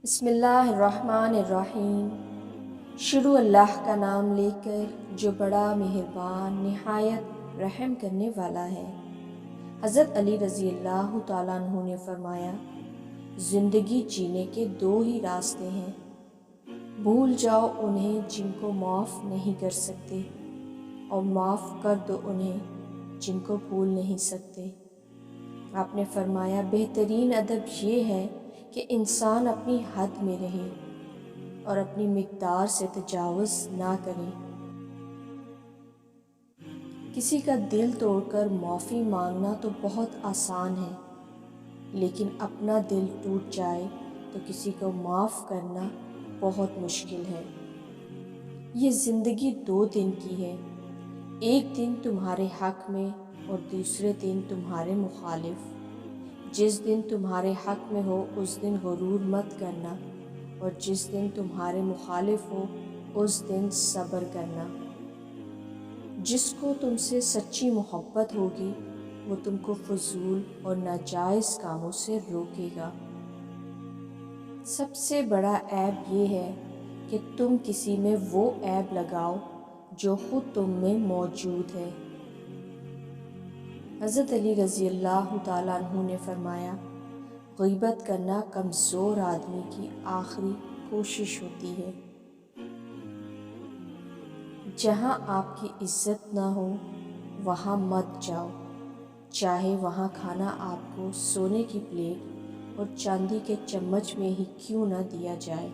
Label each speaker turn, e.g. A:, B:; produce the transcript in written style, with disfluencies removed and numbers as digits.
A: بسم اللہ الرحمن الرحیم۔ شروع اللہ کا نام لے کر جو بڑا مہربان نہایت رحم کرنے والا ہے۔ حضرت علی رضی اللہ تعالیٰ عنہ نے فرمایا، زندگی جینے کے دو ہی راستے ہیں، بھول جاؤ انہیں جن کو معاف نہیں کر سکتے، اور معاف کر دو انہیں جن کو بھول نہیں سکتے۔ آپ نے فرمایا، بہترین ادب یہ ہے کہ انسان اپنی حد میں رہے اور اپنی مقدار سے تجاوز نہ کرے۔ کسی کا دل توڑ کر معافی مانگنا تو بہت آسان ہے، لیکن اپنا دل ٹوٹ جائے تو کسی کو معاف کرنا بہت مشکل ہے۔ یہ زندگی 2 دن کی ہے، ایک دن تمہارے حق میں اور دوسرے دن تمہارے مخالف۔ جس دن تمہارے حق میں ہو اس دن غرور مت کرنا، اور جس دن تمہارے مخالف ہو اس دن صبر کرنا۔ جس کو تم سے سچی محبت ہوگی وہ تم کو فضول اور ناجائز کاموں سے روکے گا۔ سب سے بڑا عیب یہ ہے کہ تم کسی میں وہ عیب لگاؤ جو خود تم میں موجود ہے۔ حضرت علی رضی اللہ تعالیٰ عنہ نے فرمایا، غیبت کرنا کمزور آدمی کی آخری کوشش ہوتی ہے۔ جہاں آپ کی عزت نہ ہو وہاں مت جاؤ، چاہے وہاں کھانا آپ کو سونے کی پلیٹ اور چاندی کے چمچ میں ہی کیوں نہ دیا جائے۔